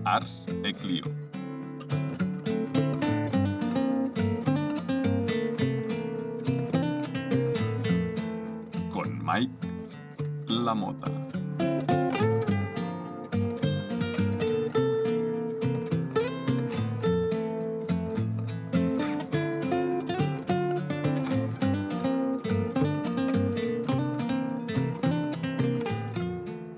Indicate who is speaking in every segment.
Speaker 1: Ars e Clio. Con Mike Lamota.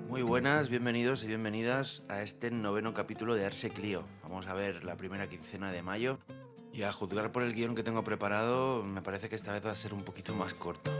Speaker 2: Muy buenas, bienvenidos y bienvenidas a este noveno capítulo de Ars e Clio. Vamos a ver la primera quincena de mayo y a juzgar por el guión que tengo preparado, me parece que esta vez va a ser un poquito más corto.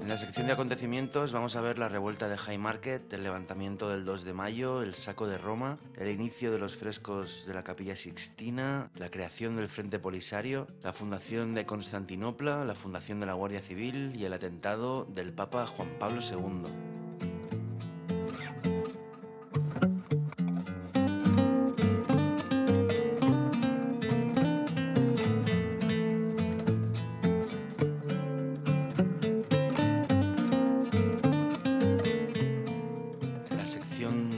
Speaker 2: En la sección de acontecimientos vamos a ver la revuelta de Haymarket, el levantamiento del 2 de mayo, el saco de Roma, el inicio de los frescos de la Capilla Sixtina, la creación del Frente Polisario, la fundación de Constantinopla, la fundación de la Guardia Civil y el atentado del Papa Juan Pablo II.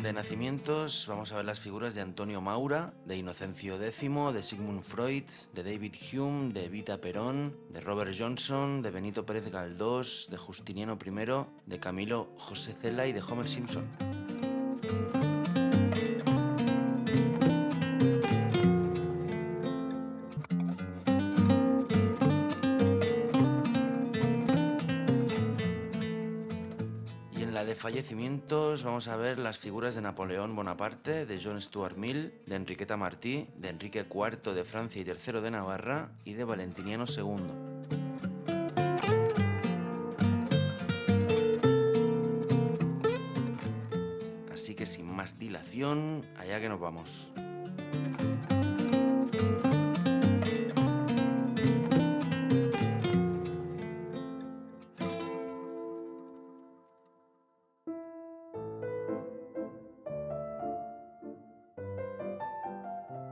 Speaker 2: De nacimientos vamos a ver las figuras de Antonio Maura, de Inocencio X, de Sigmund Freud, de David Hume, de Evita Perón, de Robert Johnson, de Benito Pérez Galdós, de Justiniano I, de Camilo José Cela y de Homer Simpson. De fallecimientos vamos a ver las figuras de Napoleón Bonaparte, de John Stuart Mill, de Enriqueta Martí, de Enrique IV de Francia y III de Navarra y de Valentiniano II. Así que sin más dilación, allá que nos vamos.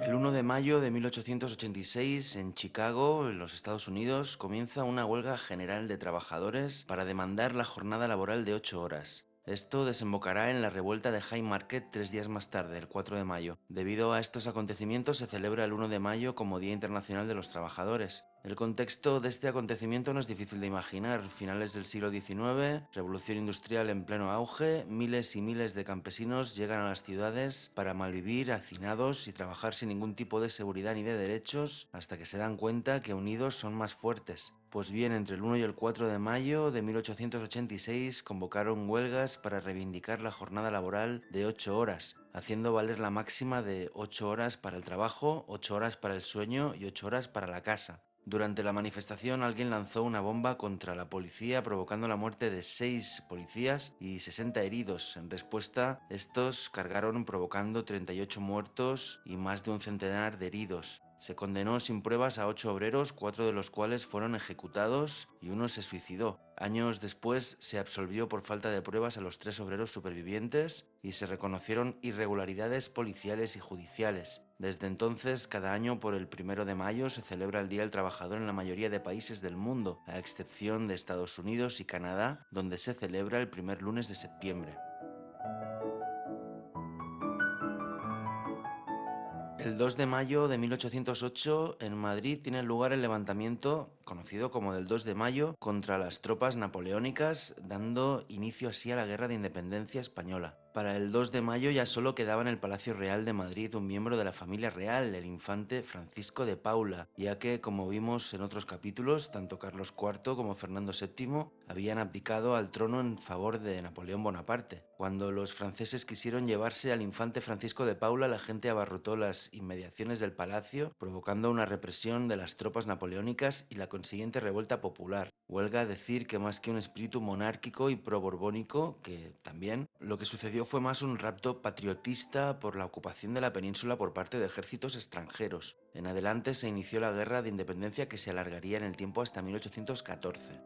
Speaker 2: El 1 de mayo de 1886, en Chicago, en los Estados Unidos, comienza una huelga general de trabajadores para demandar la jornada laboral de 8 horas. Esto desembocará en la revuelta de Haymarket 3 días más tarde, el 4 de mayo. Debido a estos acontecimientos se celebra el 1 de mayo como Día Internacional de los Trabajadores. El contexto de este acontecimiento no es difícil de imaginar. Finales del siglo XIX, revolución industrial en pleno auge, miles y miles de campesinos llegan a las ciudades para malvivir, hacinados y trabajar sin ningún tipo de seguridad ni de derechos, hasta que se dan cuenta que unidos son más fuertes. Pues bien, entre el 1 y el 4 de mayo de 1886 convocaron huelgas para reivindicar la jornada laboral de 8 horas, haciendo valer la máxima de 8 horas para el trabajo, 8 horas para el sueño y 8 horas para la casa. Durante la manifestación alguien lanzó una bomba contra la policía provocando la muerte de 6 policías y 60 heridos. En respuesta, estos cargaron provocando 38 muertos y más de un centenar de heridos. Se condenó sin pruebas a 8 obreros, 4 de los cuales fueron ejecutados y uno se suicidó. Años después se absolvió por falta de pruebas a los 3 obreros supervivientes y se reconocieron irregularidades policiales y judiciales. Desde entonces, cada año por el 1 de mayo se celebra el Día del Trabajador en la mayoría de países del mundo, a excepción de Estados Unidos y Canadá, donde se celebra el primer lunes de septiembre. El 2 de mayo de 1808, en Madrid, tiene lugar el levantamiento, conocido como del 2 de mayo, contra las tropas napoleónicas, dando inicio así a la Guerra de Independencia española. Para el 2 de mayo ya solo quedaba en el Palacio Real de Madrid un miembro de la familia real, el infante Francisco de Paula, ya que, como vimos en otros capítulos, tanto Carlos IV como Fernando VII habían abdicado al trono en favor de Napoleón Bonaparte. Cuando los franceses quisieron llevarse al infante Francisco de Paula, la gente abarrotó las inmediaciones del palacio, provocando una represión de las tropas napoleónicas y la consiguiente revuelta popular. Huelga decir que más que un espíritu monárquico y pro-borbónico, que también, lo que sucedió fue más un rapto patriotista por la ocupación de la península por parte de ejércitos extranjeros. En adelante se inició la Guerra de Independencia, que se alargaría en el tiempo hasta 1814.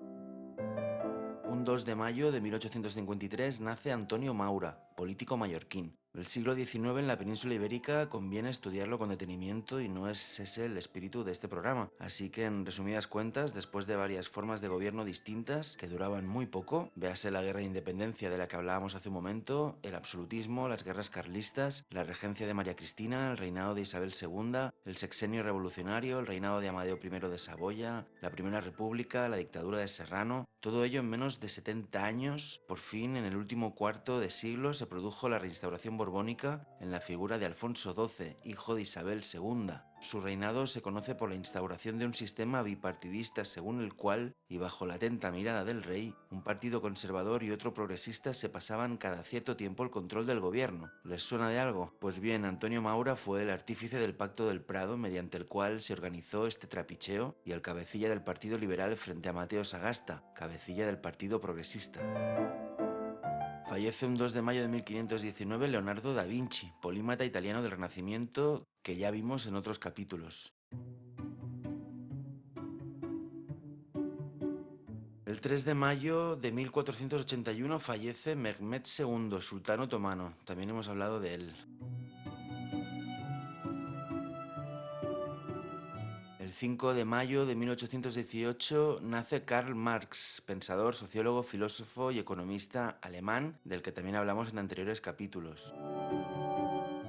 Speaker 2: Un Un 2 de mayo de 1853 nace Antonio Maura, político mallorquín. El siglo XIX en la península ibérica conviene estudiarlo con detenimiento y no es ese el espíritu de este programa. Así que, en resumidas cuentas, después de varias formas de gobierno distintas que duraban muy poco, véase la guerra de independencia de la que hablábamos hace un momento, el absolutismo, las guerras carlistas, la regencia de María Cristina, el reinado de Isabel II, el sexenio revolucionario, el reinado de Amadeo I de Saboya, la Primera República, la dictadura de Serrano, todo ello en menos de 70 años, por fin en el último cuarto de siglo se produjo la reinstauración borbónica en la figura de Alfonso XII, hijo de Isabel II. Su reinado se conoce por la instauración de un sistema bipartidista según el cual, y bajo la atenta mirada del rey, un partido conservador y otro progresista se pasaban cada cierto tiempo el control del gobierno. ¿Les suena de algo? Pues bien, Antonio Maura fue el artífice del Pacto del Prado mediante el cual se organizó este trapicheo y el cabecilla del Partido Liberal frente a Mateo Sagasta, cabecilla del Partido Progresista. Fallece un 2 de mayo de 1519 Leonardo da Vinci, polímata italiano del Renacimiento que ya vimos en otros capítulos. El 3 de mayo de 1481 fallece Mehmed II, sultán otomano. También hemos hablado de él. El 5 de mayo de 1818 nace Karl Marx, pensador, sociólogo, filósofo y economista alemán, del que también hablamos en anteriores capítulos.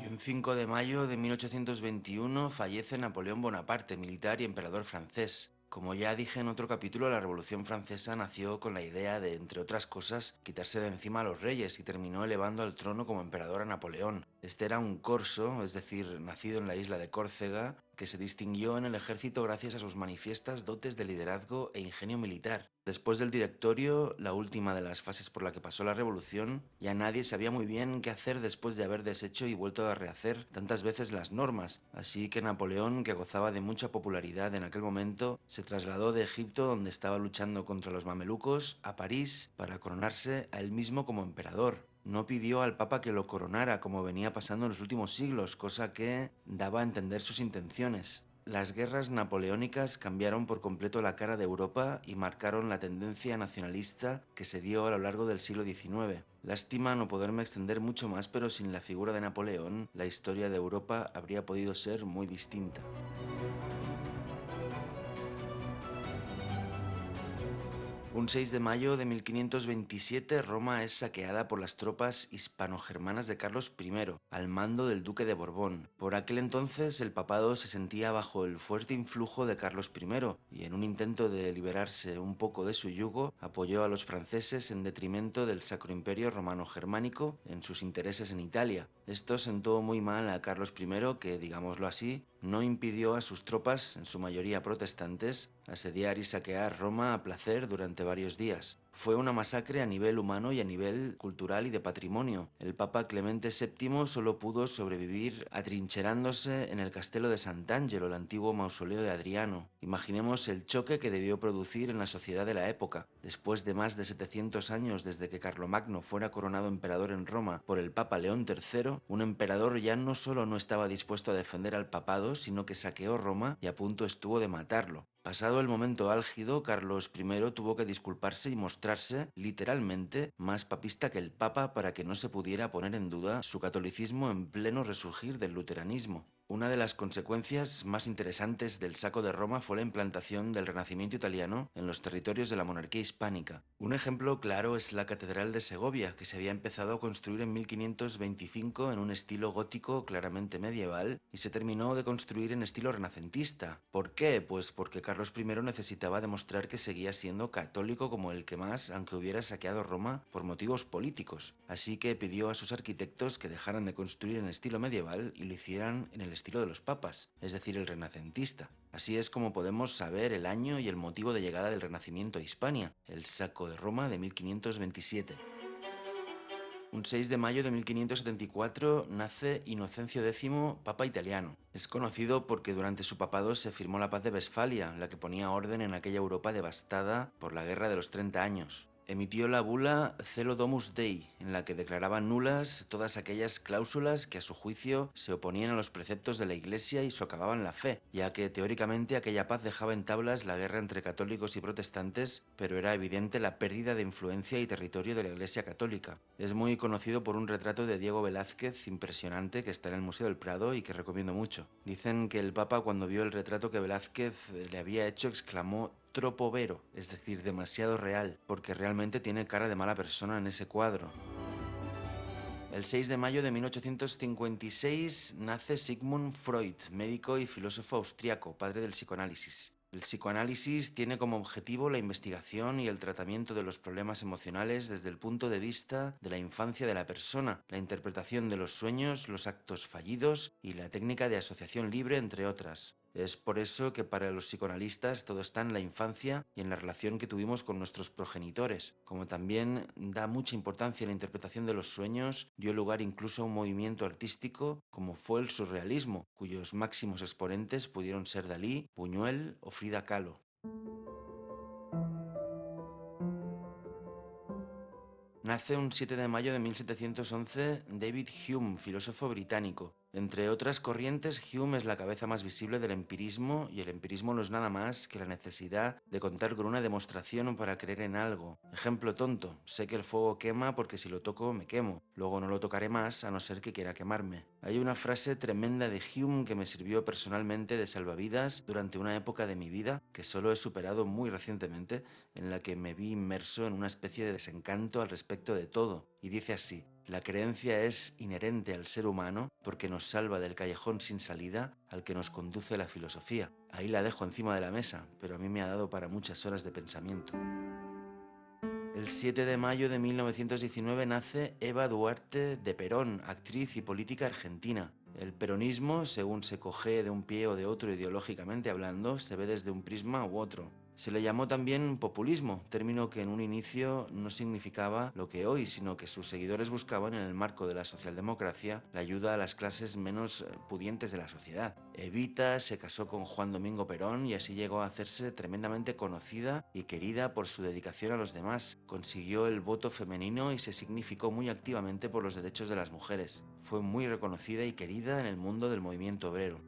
Speaker 2: Y un 5 de mayo de 1821 fallece Napoleón Bonaparte, militar y emperador francés. Como ya dije en otro capítulo, la Revolución Francesa nació con la idea de, entre otras cosas, quitarse de encima a los reyes y terminó elevando al trono como emperador a Napoleón. Este era un corso, es decir, nacido en la isla de Córcega, que se distinguió en el ejército gracias a sus manifiestas dotes de liderazgo e ingenio militar. Después del Directorio, la última de las fases por la que pasó la revolución, ya nadie sabía muy bien qué hacer después de haber deshecho y vuelto a rehacer tantas veces las normas, así que Napoleón, que gozaba de mucha popularidad en aquel momento, se trasladó de Egipto, donde estaba luchando contra los mamelucos, a París para coronarse a él mismo como emperador. No pidió al Papa que lo coronara, como venía pasando en los últimos siglos, cosa que daba a entender sus intenciones. Las guerras napoleónicas cambiaron por completo la cara de Europa y marcaron la tendencia nacionalista que se dio a lo largo del siglo XIX. Lástima no poderme extender mucho más, pero sin la figura de Napoleón, la historia de Europa habría podido ser muy distinta. Un 6 de mayo de 1527 Roma es saqueada por las tropas hispano-germanas de Carlos I, al mando del duque de Borbón. Por aquel entonces el papado se sentía bajo el fuerte influjo de Carlos I y en un intento de liberarse un poco de su yugo apoyó a los franceses en detrimento del Sacro Imperio Romano-Germánico en sus intereses en Italia. Esto sentó muy mal a Carlos I que, digámoslo así, no impidió a sus tropas, en su mayoría protestantes, asediar y saquear Roma a placer durante varios días. Fue una masacre a nivel humano y a nivel cultural y de patrimonio. El Papa Clemente VII solo pudo sobrevivir atrincherándose en el Castelo de Sant'Angelo, el antiguo mausoleo de Adriano. Imaginemos el choque que debió producir en la sociedad de la época. Después de más de 700 años desde que Carlomagno fuera coronado emperador en Roma por el Papa León III, un emperador ya no solo no estaba dispuesto a defender al papado, sino que saqueó Roma y a punto estuvo de matarlo. Pasado el momento álgido, Carlos I tuvo que disculparse y mostrarse, literalmente, más papista que el Papa para que no se pudiera poner en duda su catolicismo en pleno resurgir del luteranismo. Una de las consecuencias más interesantes del saco de Roma fue la implantación del Renacimiento italiano en los territorios de la monarquía hispánica. Un ejemplo claro es la Catedral de Segovia, que se había empezado a construir en 1525 en un estilo gótico claramente medieval y se terminó de construir en estilo renacentista. ¿Por qué? Pues porque Carlos I necesitaba demostrar que seguía siendo católico como el que más, aunque hubiera saqueado Roma por motivos políticos. Así que pidió a sus arquitectos que dejaran de construir en estilo medieval y lo hicieran en el estilo de los papas, es decir, el renacentista. Así es como podemos saber el año y el motivo de llegada del Renacimiento a Hispania, el saco de Roma de 1527. Un 6 de mayo de 1574 nace Inocencio X, papa italiano. Es conocido porque durante su papado se firmó la paz de Westfalia, la que ponía orden en aquella Europa devastada por la Guerra de los 30 años. emitió la bula Celo Domus Dei, en la que declaraba nulas todas aquellas cláusulas que a su juicio se oponían a los preceptos de la Iglesia y socavaban la fe, ya que teóricamente aquella paz dejaba en tablas la guerra entre católicos y protestantes, pero era evidente la pérdida de influencia y territorio de la Iglesia católica. Es muy conocido por un retrato de Diego Velázquez impresionante que está en el Museo del Prado y que recomiendo mucho. Dicen que el Papa, cuando vio el retrato que Velázquez le había hecho, exclamó "troppo vero", es decir, demasiado real, porque realmente tiene cara de mala persona en ese cuadro. El 6 de mayo de 1856 nace Sigmund Freud, médico y filósofo austriaco, padre del psicoanálisis. El psicoanálisis tiene como objetivo la investigación y el tratamiento de los problemas emocionales desde el punto de vista de la infancia de la persona, la interpretación de los sueños, los actos fallidos y la técnica de asociación libre, entre otras. Es por eso que para los psicoanalistas todo está en la infancia y en la relación que tuvimos con nuestros progenitores. Como también da mucha importancia a la interpretación de los sueños, dio lugar incluso a un movimiento artístico como fue el surrealismo, cuyos máximos exponentes pudieron ser Dalí, Buñuel o Frida Kahlo. Nace un 7 de mayo de 1711 David Hume, filósofo británico. Entre otras corrientes, Hume es la cabeza más visible del empirismo, y el empirismo no es nada más que la necesidad de contar con una demostración para creer en algo. Ejemplo tonto: sé que el fuego quema porque si lo toco me quemo, luego no lo tocaré más a no ser que quiera quemarme. Hay una frase tremenda de Hume que me sirvió personalmente de salvavidas durante una época de mi vida que solo he superado muy recientemente, en la que me vi inmerso en una especie de desencanto al respecto de todo, y dice así: la creencia es inherente al ser humano porque nos salva del callejón sin salida al que nos conduce la filosofía. Ahí la dejo encima de la mesa, pero a mí me ha dado para muchas horas de pensamiento. El 7 de mayo de 1919 nace Eva Duarte de Perón, actriz y política argentina. El peronismo, según se coge de un pie o de otro ideológicamente hablando, se ve desde un prisma u otro. Se le llamó también populismo, término que en un inicio no significaba lo que hoy, sino que sus seguidores buscaban, en el marco de la socialdemocracia, la ayuda a las clases menos pudientes de la sociedad. Evita se casó con Juan Domingo Perón y así llegó a hacerse tremendamente conocida y querida por su dedicación a los demás. Consiguió el voto femenino y se significó muy activamente por los derechos de las mujeres. Fue muy reconocida y querida en el mundo del movimiento obrero.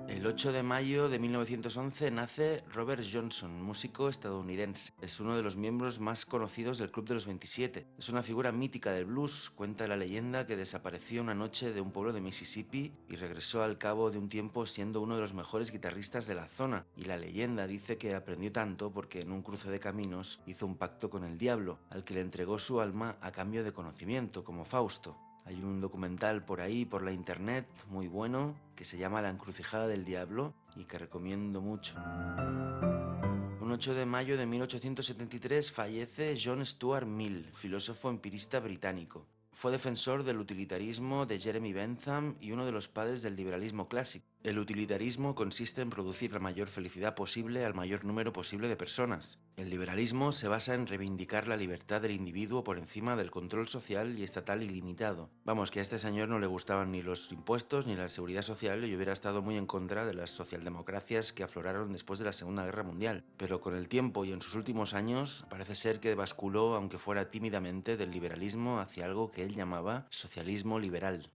Speaker 2: El 8 de mayo de 1911 nace Robert Johnson, músico estadounidense. Es uno de los miembros más conocidos del Club de los 27. Es una figura mítica del blues. Cuenta la leyenda que desapareció una noche de un pueblo de Mississippi y regresó al cabo de un tiempo siendo uno de los mejores guitarristas de la zona. Y la leyenda dice que aprendió tanto porque en un cruce de caminos hizo un pacto con el diablo, al que le entregó su alma a cambio de conocimiento, como Fausto. Hay un documental por ahí, por la internet, muy bueno, que se llama La encrucijada del diablo y que recomiendo mucho. Un 8 de mayo de 1873 fallece John Stuart Mill, filósofo empirista británico. Fue defensor del utilitarismo de Jeremy Bentham y uno de los padres del liberalismo clásico. El utilitarismo consiste en producir la mayor felicidad posible al mayor número posible de personas. El liberalismo se basa en reivindicar la libertad del individuo por encima del control social y estatal ilimitado. Vamos, que a este señor no le gustaban ni los impuestos ni la seguridad social y hubiera estado muy en contra de las socialdemocracias que afloraron después de la Segunda Guerra Mundial. Pero con el tiempo y en sus últimos años parece ser que basculó, aunque fuera tímidamente, del liberalismo hacia algo que él llamaba socialismo liberal.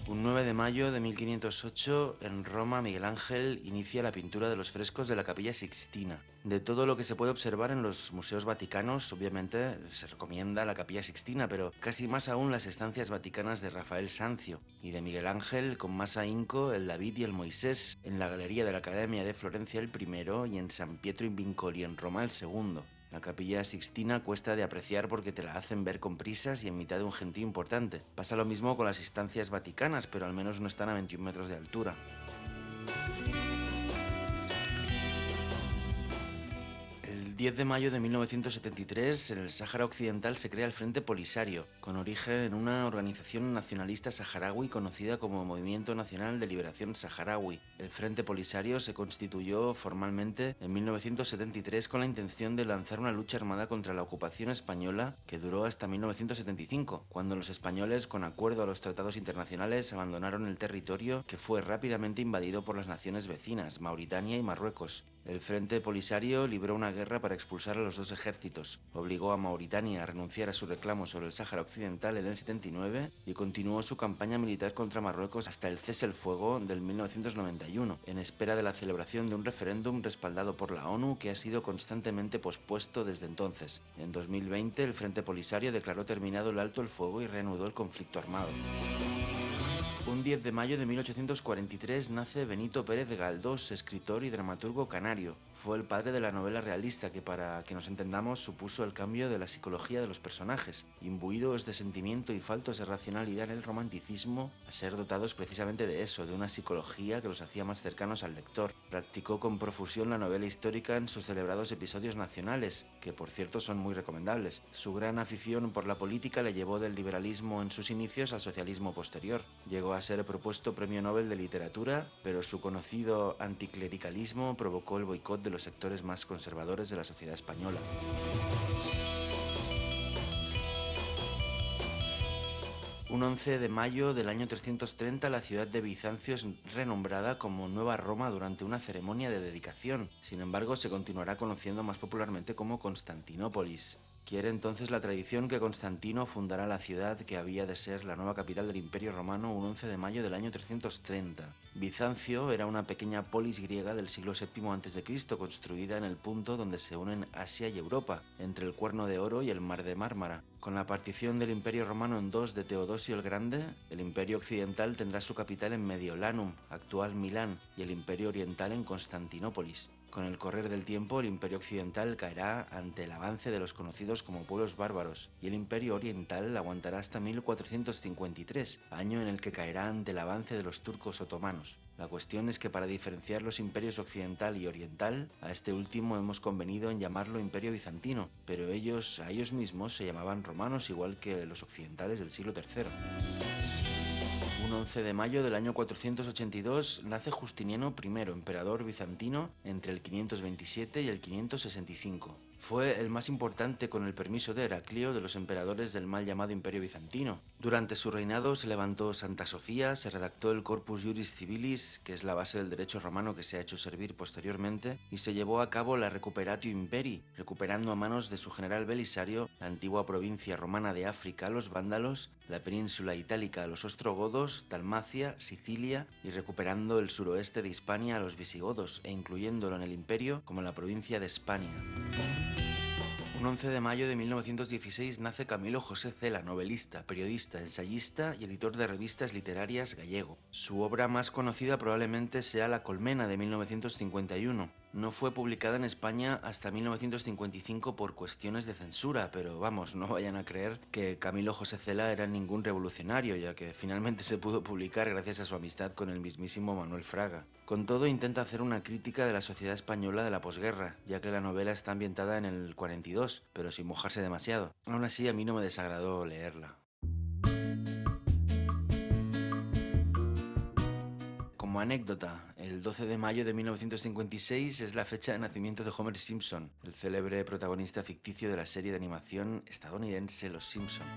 Speaker 2: Un 9 de mayo de 1508, en Roma, Miguel Ángel inicia la pintura de los frescos de la Capilla Sixtina. De todo lo que se puede observar en los museos vaticanos, obviamente se recomienda la Capilla Sixtina, pero casi más aún las estancias vaticanas de Rafael Sanzio, y de Miguel Ángel, con más ahínco, el David y el Moisés, en la Galería de la Academia de Florencia el primero y en San Pietro in Vincoli, en Roma, el segundo. La Capilla Sixtina cuesta de apreciar porque te la hacen ver con prisas y en mitad de un gentío importante. Pasa lo mismo con las estancias vaticanas, pero al menos no están a 21 metros de altura. El 10 de mayo de 1973, en el Sáhara Occidental se crea el Frente Polisario, con origen en una organización nacionalista saharaui conocida como Movimiento Nacional de Liberación Saharaui. El Frente Polisario se constituyó formalmente en 1973 con la intención de lanzar una lucha armada contra la ocupación española que duró hasta 1975, cuando los españoles, con acuerdo a los tratados internacionales, abandonaron el territorio que fue rápidamente invadido por las naciones vecinas, Mauritania y Marruecos. El Frente Polisario libró una guerra para expulsar a los dos ejércitos, obligó a Mauritania a renunciar a su reclamo sobre el Sáhara Occidental en el 79 y continuó su campaña militar contra Marruecos hasta el cese el fuego del 1991, en espera de la celebración de un referéndum respaldado por la ONU que ha sido constantemente pospuesto desde entonces. En 2020, el Frente Polisario declaró terminado el alto el fuego y reanudó el conflicto armado. Un 10 de mayo de 1843 nace Benito Pérez de Galdós, escritor y dramaturgo canario. Fue el padre de la novela realista que, para que nos entendamos, supuso el cambio de la psicología de los personajes, imbuidos de sentimiento y faltos de racionalidad en el romanticismo, a ser dotados precisamente de eso, de una psicología que los hacía más cercanos al lector. Practicó con profusión la novela histórica en sus celebrados episodios nacionales, que por cierto son muy recomendables. Su gran afición por la política le llevó del liberalismo en sus inicios al socialismo posterior. Llegó a ser propuesto Premio Nobel de Literatura, pero su conocido anticlericalismo provocó el boicot de los sectores más conservadores de la sociedad española. Un 11 de mayo del año 330, la ciudad de Bizancio es renombrada como Nueva Roma durante una ceremonia de dedicación. Sin embargo, se continuará conociendo más popularmente como Constantinópolis. Quiere entonces la tradición que Constantino fundará la ciudad que había de ser la nueva capital del Imperio Romano un 11 de mayo del año 330. Bizancio era una pequeña polis griega del siglo VII a.C., construida en el punto donde se unen Asia y Europa, entre el Cuerno de Oro y el Mar de Mármara. Con la partición del Imperio Romano en dos de Teodosio el Grande, el Imperio Occidental tendrá su capital en Mediolanum, actual Milán, y el Imperio Oriental en Constantinópolis. Con el correr del tiempo, el Imperio Occidental caerá ante el avance de los conocidos como pueblos bárbaros, y el Imperio Oriental aguantará hasta 1453, año en el que caerá ante el avance de los turcos otomanos. La cuestión es que para diferenciar los imperios occidental y oriental, a este último hemos convenido en llamarlo Imperio Bizantino, pero a ellos mismos se llamaban romanos igual que los occidentales del siglo III. Un 11 de mayo del año 482 nace Justiniano I, emperador bizantino, entre el 527 y el 565. Fue el más importante, con el permiso de Heraclio, de los emperadores del mal llamado Imperio Bizantino. Durante su reinado se levantó Santa Sofía, se redactó el Corpus Juris Civilis, que es la base del derecho romano que se ha hecho servir posteriormente, y se llevó a cabo la Recuperatio Imperii, recuperando a manos de su general Belisario la antigua provincia romana de África a los vándalos, la península itálica a los ostrogodos, Dalmacia, Sicilia, y recuperando el suroeste de Hispania a los visigodos e incluyéndolo en el imperio como la provincia de Hispania. Un 11 de mayo de 1916 nace Camilo José Cela, novelista, periodista, ensayista y editor de revistas literarias gallego. Su obra más conocida probablemente sea La Colmena, de 1951. No fue publicada en España hasta 1955 por cuestiones de censura, pero vamos, no vayan a creer que Camilo José Cela era ningún revolucionario, ya que finalmente se pudo publicar gracias a su amistad con el mismísimo Manuel Fraga. Con todo, intenta hacer una crítica de la sociedad española de la posguerra, ya que la novela está ambientada en el 42, pero sin mojarse demasiado. Aún así, a mí no me desagradó leerla. Como anécdota, el 12 de mayo de 1956 es la fecha de nacimiento de Homer Simpson, el célebre protagonista ficticio de la serie de animación estadounidense Los Simpson.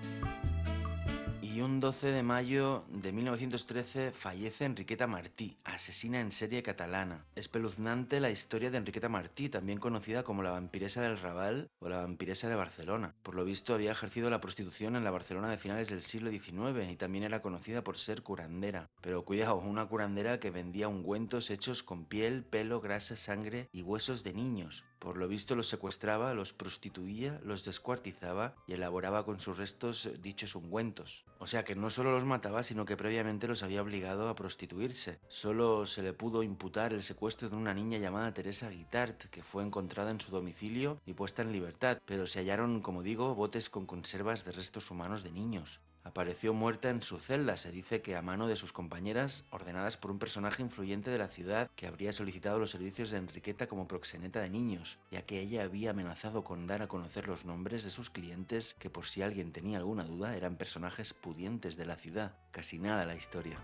Speaker 2: Y un 12 de mayo de 1913 fallece Enriqueta Martí, asesina en serie catalana. Espeluznante la historia de Enriqueta Martí, también conocida como la vampiresa del Raval o la vampiresa de Barcelona. Por lo visto había ejercido la prostitución en la Barcelona de finales del siglo XIX y también era conocida por ser curandera. Pero cuidado, una curandera que vendía ungüentos hechos con piel, pelo, grasa, sangre y huesos de niños. Por lo visto los secuestraba, los prostituía, los descuartizaba y elaboraba con sus restos dichos ungüentos. O sea que no solo los mataba, sino que previamente los había obligado a prostituirse. Solo se le pudo imputar el secuestro de una niña llamada Teresa Guitart, que fue encontrada en su domicilio y puesta en libertad, pero se hallaron, como digo, botes con conservas de restos humanos de niños. Apareció muerta en su celda, se dice que a mano de sus compañeras, ordenadas por un personaje influyente de la ciudad que habría solicitado los servicios de Enriqueta como proxeneta de niños, ya que ella había amenazado con dar a conocer los nombres de sus clientes, que por si alguien tenía alguna duda eran personajes pudientes de la ciudad. Casi nada la historia.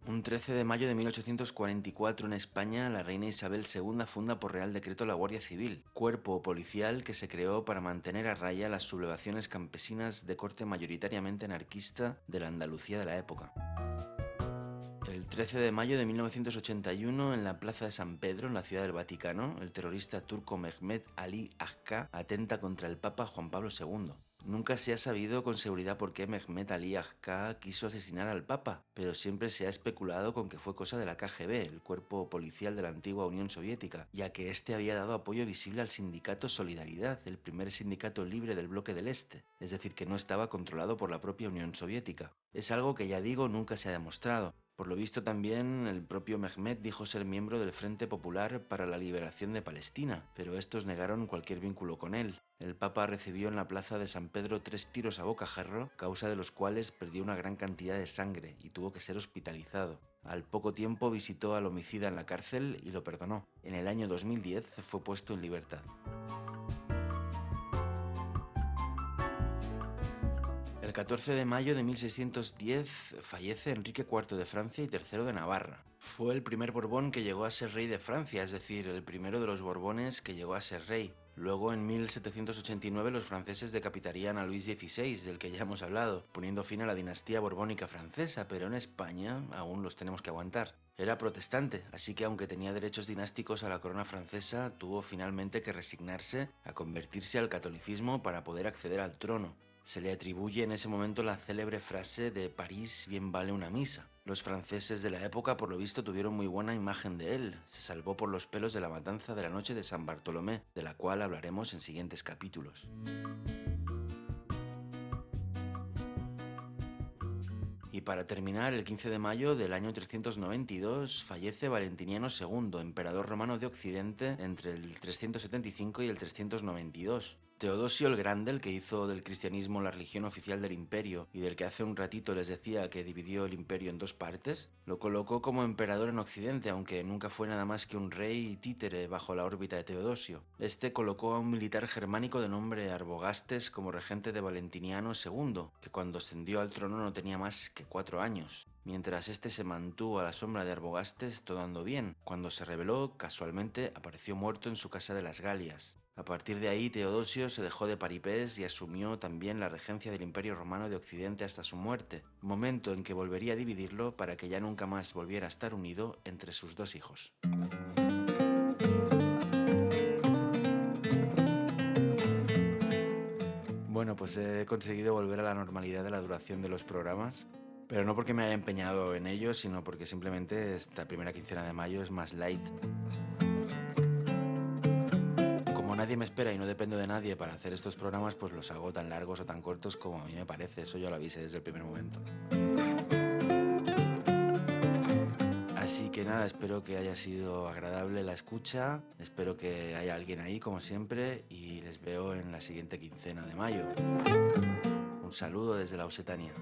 Speaker 2: Un 13 de mayo de 1844 en España, la reina Isabel II funda por Real Decreto la Guardia Civil, cuerpo policial que se creó para mantener a raya las sublevaciones campesinas de corte mayoritariamente anarquista de la Andalucía de la época. El 13 de mayo de 1981, en la Plaza de San Pedro, en la Ciudad del Vaticano, el terrorista turco Mehmet Ali Agca atenta contra el Papa Juan Pablo II. Nunca se ha sabido con seguridad por qué Mehmet Ali Agca quiso asesinar al Papa, pero siempre se ha especulado con que fue cosa de la KGB, el cuerpo policial de la antigua Unión Soviética, ya que este había dado apoyo visible al sindicato Solidaridad, el primer sindicato libre del bloque del Este, es decir, que no estaba controlado por la propia Unión Soviética. Es algo que, ya digo, nunca se ha demostrado. Por lo visto también el propio Mehmet dijo ser miembro del Frente Popular para la Liberación de Palestina, pero estos negaron cualquier vínculo con él. El Papa recibió en la plaza de San Pedro 3 tiros a bocajarro, causa de los cuales perdió una gran cantidad de sangre y tuvo que ser hospitalizado. Al poco tiempo visitó al homicida en la cárcel y lo perdonó. En el año 2010 fue puesto en libertad. El 14 de mayo de 1610 fallece Enrique IV de Francia y III de Navarra. Fue el primer Borbón que llegó a ser rey de Francia, es decir, el primero de los Borbones que llegó a ser rey. Luego, en 1789, los franceses decapitarían a Luis XVI, del que ya hemos hablado, poniendo fin a la dinastía borbónica francesa, pero en España aún los tenemos que aguantar. Era protestante, así que aunque tenía derechos dinásticos a la corona francesa, tuvo finalmente que resignarse a convertirse al catolicismo para poder acceder al trono. Se le atribuye en ese momento la célebre frase de París bien vale una misa. Los franceses de la época, por lo visto, tuvieron muy buena imagen de él. Se salvó por los pelos de la matanza de la noche de San Bartolomé, de la cual hablaremos en siguientes capítulos. Y para terminar, el 15 de mayo del año 392 fallece Valentiniano II, emperador romano de Occidente entre el 375 y el 392. Teodosio el Grande, el que hizo del cristianismo la religión oficial del imperio y del que hace un ratito les decía que dividió el imperio en dos partes, lo colocó como emperador en Occidente, aunque nunca fue nada más que un rey títere bajo la órbita de Teodosio. Este colocó a un militar germánico de nombre Arbogastes como regente de Valentiniano II, que cuando ascendió al trono no tenía más que 4 años. Mientras este se mantuvo a la sombra de Arbogastes, todo andó bien. Cuando se rebeló, casualmente apareció muerto en su casa de las Galias. A partir de ahí, Teodosio se dejó de paripés y asumió también la regencia del Imperio Romano de Occidente hasta su muerte, momento en que volvería a dividirlo para que ya nunca más volviera a estar unido entre sus dos hijos. Bueno, pues he conseguido volver a la normalidad de la duración de los programas, pero no porque me haya empeñado en ello, sino porque simplemente esta primera quincena de mayo es más light. Como nadie me espera y no dependo de nadie para hacer estos programas, pues los hago tan largos o tan cortos como a mí me parece. Eso yo lo avisé desde el primer momento. Así que nada, espero que haya sido agradable la escucha, espero que haya alguien ahí como siempre y les veo en la siguiente quincena de mayo. Un saludo desde la Occitania.